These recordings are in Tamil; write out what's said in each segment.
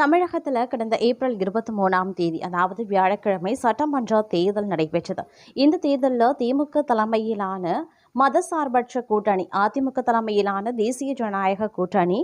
தமிழகத்தில் கடந்த ஏப்ரல் 23ஆம் தேதி அதாவது வியாழக்கிழமை சட்டமன்ற தேர்தல் நடைபெற்றது. இந்த தேர்தலில் திமுக தலைமையிலான மதசார்பற்ற கூட்டணி, அதிமுக தலைமையிலான தேசிய ஜனநாயக கூட்டணி,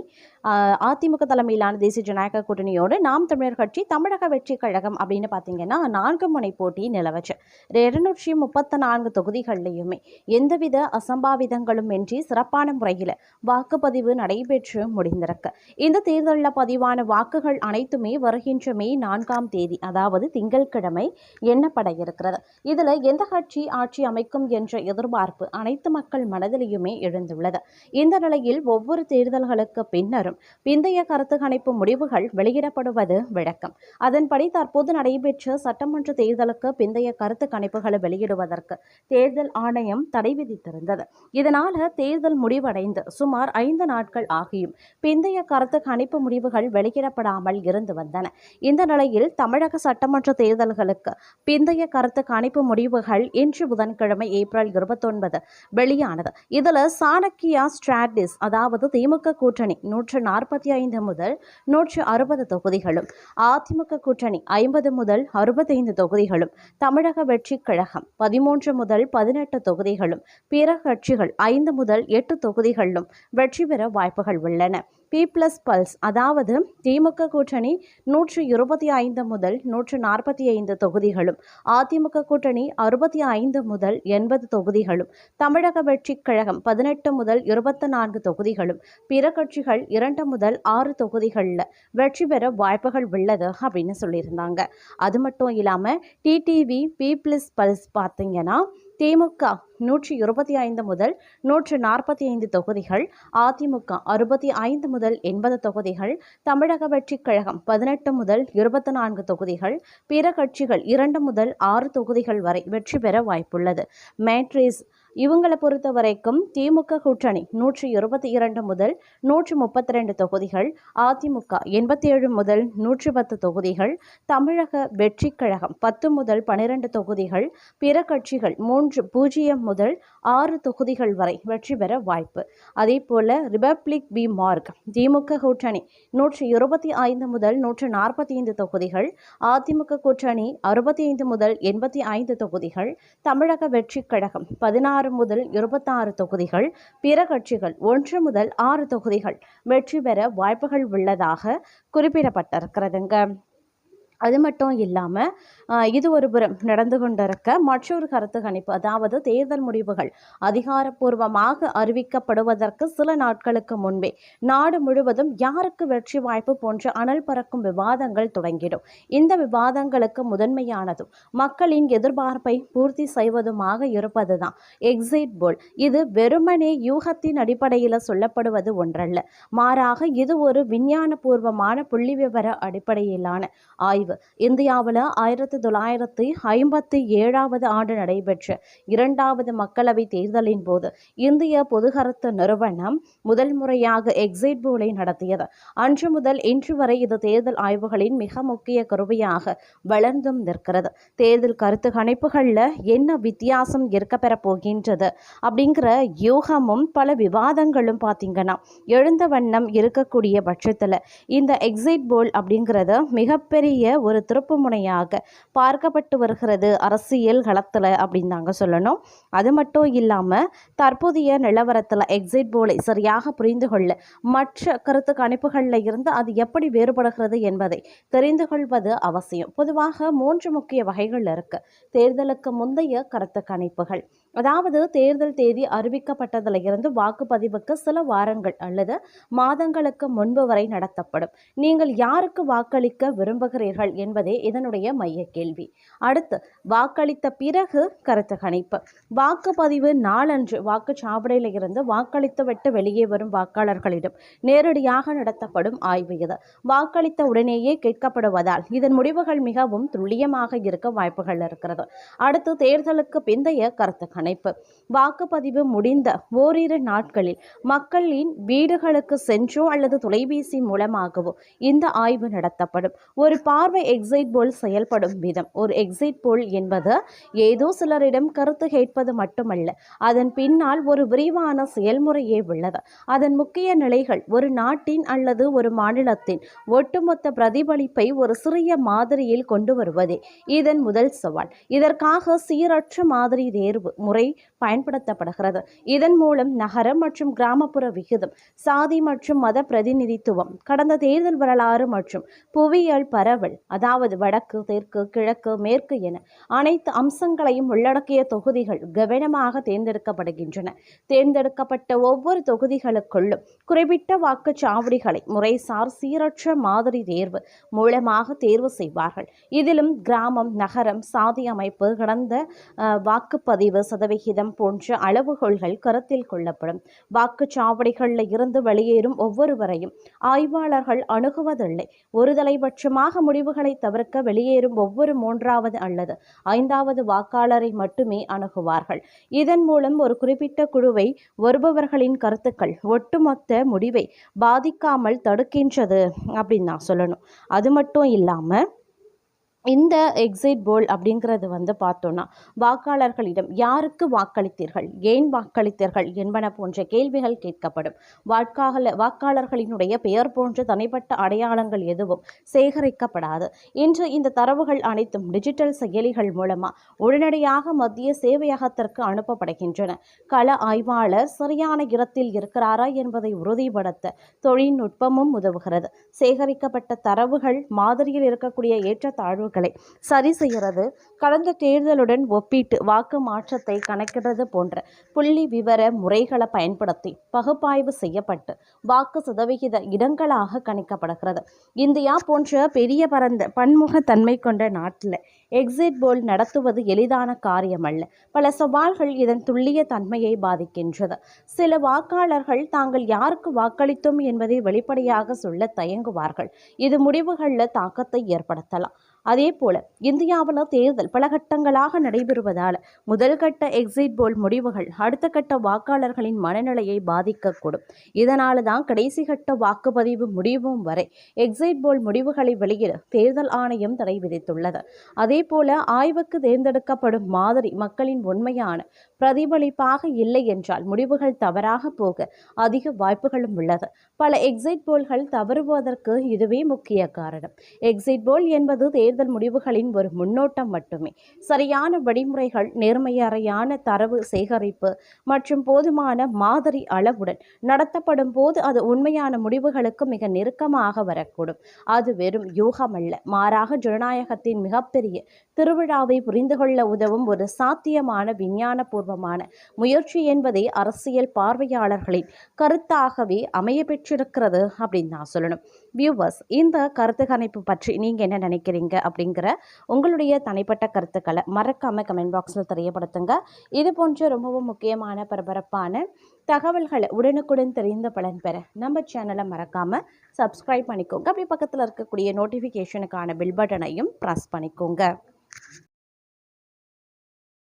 கூட்டணியோடு நாம் தமிழர் கட்சி, தமிழக வெற்றி கழகம் அப்படின்னு பார்த்தீங்கன்னா 4 முனை போட்டி நிலவச்சு. 234 தொகுதிகளிலையுமே எந்தவித அசம்பாவிதங்களும் இன்றி சிறப்பான முறையில் வாக்குப்பதிவு நடைபெற்று முடிந்திருக்கு. இந்த தேர்தலில் பதிவான வாக்குகள் அனைத்துமே வருகின்ற மே 4ஆம் தேதி அதாவது திங்கட்கிழமை எண்ணப்பட இருக்கிறது. இதில் எந்த கட்சி ஆட்சி அமைக்கும் என்ற எதிர்பார்ப்பு அனைத்து மக்கள் மனதிலேயுமே எழுந்துள்ளது. இந்த நிலையில் ஒவ்வொரு தேர்தல்களுக்கு பின்னரும் பிந்தைய கருத்து கணிப்பு முடிவுகள் வெளியிடப்படுவது வழக்கம். அதன்படி தற்போது நடைபெற்ற சட்டமன்ற தேர்தலுக்கு பிந்தைய கருத்து கணிப்புகளை வெளியிடுவதற்கு தேர்தல் ஆணையம் தடை விதித்திருந்தது. இதனால் தேர்தல் முடிவடைந்து சுமார் 5 நாட்கள் ஆகியும் பிந்தைய கருத்து கணிப்பு முடிவுகள் வெளியிடப்படாமல் இருந்து வந்தன. இந்த நிலையில் தமிழக சட்டமன்ற தேர்தல்களுக்கு பிந்தைய கருத்து கணிப்பு முடிவுகள் இன்று புதன்கிழமை ஏப்ரல் 29 வெளியானது. இதில் சாணக்கியா ஸ்ட்ராட்டஜிஸ் அதாவது திமுக கூட்டணி 145 முதல் 160 தொகுதிகளும், அதிமுக கூட்டணி 50 முதல் 65 தொகுதிகளும், தமிழக வெற்றி கழகம் 13 முதல் 18 தொகுதிகளும், பிற கட்சிகள் 5 முதல் 8 தொகுதிகளிலும் வெற்றி பெற வாய்ப்புகள் உள்ளன. பீப்ளஸ் பல்ஸ் அதாவது திமுக கூட்டணி 125 முதல் 145 தொகுதிகளும், அதிமுக கூட்டணி 65 முதல் 80 தொகுதிகளும், தமிழக வெற்றி கழகம் 18 முதல் 24 தொகுதிகளும், பிற கட்சிகள் 2 முதல் 6 தொகுதிகளில் வெற்றி பெற வாய்ப்புகள் உள்ளது அப்படின்னு சொல்லியிருந்தாங்க. அது மட்டும் இல்லாமல் டிடிவி பீப்ளஸ் பல்ஸ் பார்த்தீங்கன்னா திமுக 125 முதல் 145 தொகுதிகள், அதிமுக 65 முதல் 80 தொகுதிகள், தமிழக வெற்றி கழகம் 18 முதல் 24 தொகுதிகள், பிற கட்சிகள் 2 முதல் 6 தொகுதிகள் வரை வெற்றி பெற வாய்ப்புள்ளது. மேட்ரிஸ் இவங்களை பொறுத்த வரைக்கும் திமுக கூட்டணி 122 முதல் 132 தொகுதிகள், அதிமுக 87 முதல் 110 தொகுதிகள், தமிழக வெற்றி கழகம் 10 முதல் 12 தொகுதிகள், பிற கட்சிகள் 0 முதல் 6 தொகுதிகள் வரை வெற்றி பெற வாய்ப்பு. அதே போல ரிபப்ளிக் பி மார்க் திமுக கூட்டணி 125 முதல் 145 தொகுதிகள், அதிமுக கூட்டணி 65 முதல் 85 தொகுதிகள், தமிழக வெற்றி கழகம் 16 முதல் 26 தொகுதிகள், பிற கட்சிகள் 1 முதல் 6 தொகுதிகள் வெற்றி பெற வாய்ப்புகள் உள்ளதாக குறிப்பிடப்பட்டிருக்கிறதுங்க. அது மட்டும் இல்லாமல் இது ஒரு புறம் நடந்து கொண்டிருக்க மற்றொரு கருத்து கணிப்பு அதாவது தேர்தல் முடிவுகள் அதிகாரப்பூர்வமாக அறிவிக்கப்படுவதற்கு சில நாட்களுக்கு முன்பே நாடு முழுவதும் யாருக்கு வெற்றி வாய்ப்பு போன்ற அனல் பறக்கும் விவாதங்கள் தொடங்கிடும். இந்த விவாதங்களுக்கு முதன்மையானதும் மக்களின் எதிர்பார்ப்பை பூர்த்தி செய்வதுமாக இருப்பதுதான் எக்ஸிட் போல். இது வெறுமனே யூகத்தின் அடிப்படையில் சொல்லப்படுவது ஒன்றல்ல, மாறாக இது ஒரு விஞ்ஞானபூர்வமான புள்ளி விவர அடிப்படையிலான ஆய்வு. இந்தியாவில் 1957 ஆண்டு நடைபெற்ற 2வது மக்களவை தேர்தலின் போது இந்திய பொதுகருத்து நிறுவனம் முதல் முறையாக எக்ஸிட் போலை நடத்தியது. அன்று முதல் இன்று வரை இது தேர்தல் ஆய்வுகளின் மிக முக்கிய கருவியாக வளர்ந்தும் நிற்கிறது. தேர்தல் கருத்து கணிப்புகளில் என்ன வித்தியாசம் இருக்கப்பெற போகின்றது அப்படிங்கிற யூகமும் பல விவாதங்களும் பார்த்தீங்கன்னா எழுந்த வண்ணம் இருக்கக்கூடிய பட்சத்தில் இந்த எக்ஸிட் போல் அப்படிங்கிறது மிகப்பெரிய ஒரு திருப்பு முனையாக பார்க்கப்பட்டு வருகிறது அரசியல் களத்தில் அப்படின்னு தாங்க சொல்லணும். அது மட்டும் இல்லாமல் தற்போதைய நிலவரத்தில் எக்ஸிட் போலை சரியாக புரிந்து கொள்ள மற்ற கருத்து கணிப்புகளில் இருந்து அது எப்படி வேறுபடுகிறது என்பதை தெரிந்து கொள்வது அவசியம். பொதுவாக 3 முக்கிய வகைகள் இருக்கு. தேர்தலுக்கு முந்தைய கருத்து கணிப்புகள் அதாவது தேர்தல் தேதி அறிவிக்கப்பட்டதில் இருந்து வாக்குப்பதிவுக்கு சில வாரங்கள் அல்லது மாதங்களுக்கு முன்பு வரை நடத்தப்படும். நீங்கள் யாருக்கு வாக்களிக்க விரும்புகிறீர்கள் என்பதே இதனுடைய மைய கேள்வி. அடுத்து வாக்களித்த பிறகு கருத்து கணிப்பு. வாக்குப்பதிவு நாளன்று வாக்குச்சாவடியில் இருந்து வாக்களித்து விட்டு வெளியே வரும் வாக்காளர்களிடம் நேரடியாக நடத்தப்படும் ஆய்வு இது. வாக்களித்த உடனேயே கேட்கப்படுவதால் இதன் முடிவுகள் மிகவும் துல்லியமாக இருக்க வாய்ப்புகள் இருக்கிறது. அடுத்து தேர்தலுக்கு பிந்தைய கருத்து கணிப்பு. கணிப்பு. வாக்குப்பதிவு முடிந்த ஓரிரு நாட்களில் மக்களின் வீடுகளுக்கு சென்றோ அல்லது தொலைபேசி மூலமாகவோ இந்த ஆய்வு நடத்தப்படும். ஒரு பார்வை எக்ஸிட் போல் செயல்படும் விதம். ஒரு எக்ஸிட் போல் என்பது ஏதோ சிலரிடம் கருத்து கேட்பது மட்டுமல்ல, அதன் பின்னால் ஒரு விரிவான செயல்முறையே உள்ளது. அதன் முக்கிய நிலைகள் ஒரு நாட்டின் அல்லது ஒரு மாநிலத்தின் ஒட்டுமொத்த பிரதிபலிப்பை ஒரு சிறிய மாதிரியில் கொண்டு வருவதே இதன் முதல் சவால். இதற்காக சீரற்ற மாதிரி தேர்வு முறை பயன்படுத்தப்படுகிறது. இதன் மூலம் நகர மற்றும் கிராமப்புற விகிதம், சாதி மற்றும் மத பிரதிநிதித்துவம், கடந்த தேர்தல் வரலாறு மற்றும் புவியியல் பரவல், அதாவது வடக்கு, தெற்கு, கிழக்கு, மேற்கு என அனைத்து அம்சங்களையும் உள்ளடக்கிய தொகுதிகள் கவனமாக தேர்ந்தெடுக்கப்படுகின்றன. தேர்ந்தெடுக்கப்பட்ட ஒவ்வொரு தொகுதிகளுக்குள்ளும் குறிப்பிட்ட வாக்குச்சாவடிகளை முறைசார் சீரற்ற மாதிரி தேர்வு மூலமாக தேர்வு செய்வார்கள். இதிலும் கிராமம், நகரம், சாதி அமைப்பு, கடந்த வாக்குப்பதிவு சதவிகிதம் போன்ற அளவுகோல்கள் கருத்தில் கொள்ளப்படும். வாக்குச்சாவடிகளில் இருந்து வெளியேறும் ஒவ்வொருவரையும் ஆய்வாளர்கள் அணுகுவதில்லை. ஒருதலைபட்சமாக முடிவுகளை தவிர்க்க வெளியேறும் ஒவ்வொரு 3வது அல்லது 5வது வாக்காளரை மட்டுமே அணுகுவார்கள். இதன் மூலம் ஒரு குறிப்பிட்ட குழுவை வருபவர்களின் கருத்துக்கள் ஒட்டுமொத்த முடிவை பாதிக்காமல் தடுக்கின்றது அப்படின்னு நான் சொல்லணும். அது மட்டும் இல்லாமல் இந்த எக்ஸிட் போல் அப்படிங்கிறது பார்த்தோன்னா வாக்காளர்களிடம் யாருக்கு வாக்களித்தீர்கள், ஏன் வாக்களித்தீர்கள் என்பன போன்ற கேள்விகள் கேட்கப்படும். வாக்காளர்களினுடைய பெயர் போன்ற தனிப்பட்ட அடையாளங்கள் எதுவும் சேகரிக்கப்படாது. இன்று இந்த தரவுகள் அனைத்தும் டிஜிட்டல் செயலிகள் மூலமாக உடனடியாக மத்திய சேவையகத்திற்கு அனுப்பப்படுகின்றன. கள ஆய்வாளர் சரியான இடத்தில் இருக்கிறாரா என்பதை உறுதிப்படுத்த தொழில்நுட்பமும் உதவுகிறது. சேகரிக்கப்பட்ட தரவுகள் மாதிரியில் இருக்கக்கூடிய ஏற்றத்தாழ்வுகள் சரி செய்கிறது, கடந்த தேர்தலுடன் ஒப்பிட்டு வாக்கு மாற்றத்தை கணக்கிடுறது போன்ற புள்ளி விவர முறைகளை பயன்படுத்தி பகுப்பாய்வு செய்யப்பட்டு வாக்கு சதவிகித இடங்களாக கணிக்கப்படுகிறது. இந்தியா போன்ற பெரிய பரந்த பன்முகத்தன்மை கொண்ட நாட்டில் எக்ஸிட் போல் நடத்துவது எளிதான காரியமல்ல. பல சவால்கள் இதன் துல்லிய தன்மையை பாதிக்கின்றது. சில வாக்காளர்கள் தாங்கள் யாருக்கு வாக்களித்தோம் என்பதை வெளிப்படையாக சொல்ல தயங்குவார்கள். இது முடிவுகளில் தாக்கத்தை ஏற்படுத்தலாம். அதே போல இந்தியாவில் தேர்தல் பல கட்டங்களாக நடைபெறுவதால் முதல் கட்ட எக்ஸிட் போல் முடிவுகள் அடுத்த கட்ட வாக்காளர்களின் மனநிலையை பாதிக்கக்கூடும். இதனால தான் கடைசி கட்ட வாக்குப்பதிவு முடிவும் வரை எக்ஸிட் போல் முடிவுகளை வெளியிட தேர்தல் ஆணையம் தடை விதித்துள்ளது. அதே போல ஆய்வுக்கு தேர்ந்தெடுக்கப்படும் மாதிரி மக்களின் உண்மையான பிரதிபலிப்பாக இல்லை என்றால் முடிவுகள் தவறாக போக அதிக வாய்ப்புகளும் உள்ளது. பல எக்ஸிட் போல்கள் தவறுவதற்கு இதுவே முக்கிய காரணம். எக்ஸிட் போல் என்பது தேர்தல் முடிவுகளின் ஒரு முன்னோட்டம் மட்டுமே. சரியான வழிமுறைகள், நேர்மையான தரவு சேகரிப்பு மற்றும் போதுமான மாதிரி அளவுடன் நடத்தப்படும் போது அது உண்மையான முடிவுகளுக்கு மிக நெருக்கமாக வரக்கூடும். அது வெறும் யூகமல்ல, மாறாக ஜனநாயகத்தின் மிகப்பெரிய திருவிழாவை புரிந்து கொள்ள உதவும் ஒரு சாத்தியமான விஞ்ஞானபூர்வமான முயற்சி என்பதை அரசியல் பார்வையாளர்களின் கருத்தாகவே அமைய பெற்றிருக்கிறது அப்படின்னு நான் சொல்லணும். வியூவர்ஸ், இந்த கருத்து கணிப்பு பற்றி நீங்கள் என்ன நினைக்கிறீங்க அப்படிங்கிற உங்களுடைய தனிப்பட்ட கருத்துக்களை மறக்காமல் கமெண்ட் பாக்ஸில் தெரியப்படுத்துங்க. இது போன்ற ரொம்பவும் முக்கியமான பரபரப்பான தகவல்களை உடனுக்குடன் தெரிந்த பலன் பெற நம்ம சேனலை மறக்காமல் சப்ஸ்கிரைப் பண்ணிக்கோங்க. அப்படி பக்கத்தில் இருக்கக்கூடிய நோட்டிஃபிகேஷனுக்கான பெல் பட்டனையும் ப்ரெஸ் பண்ணிக்கோங்க.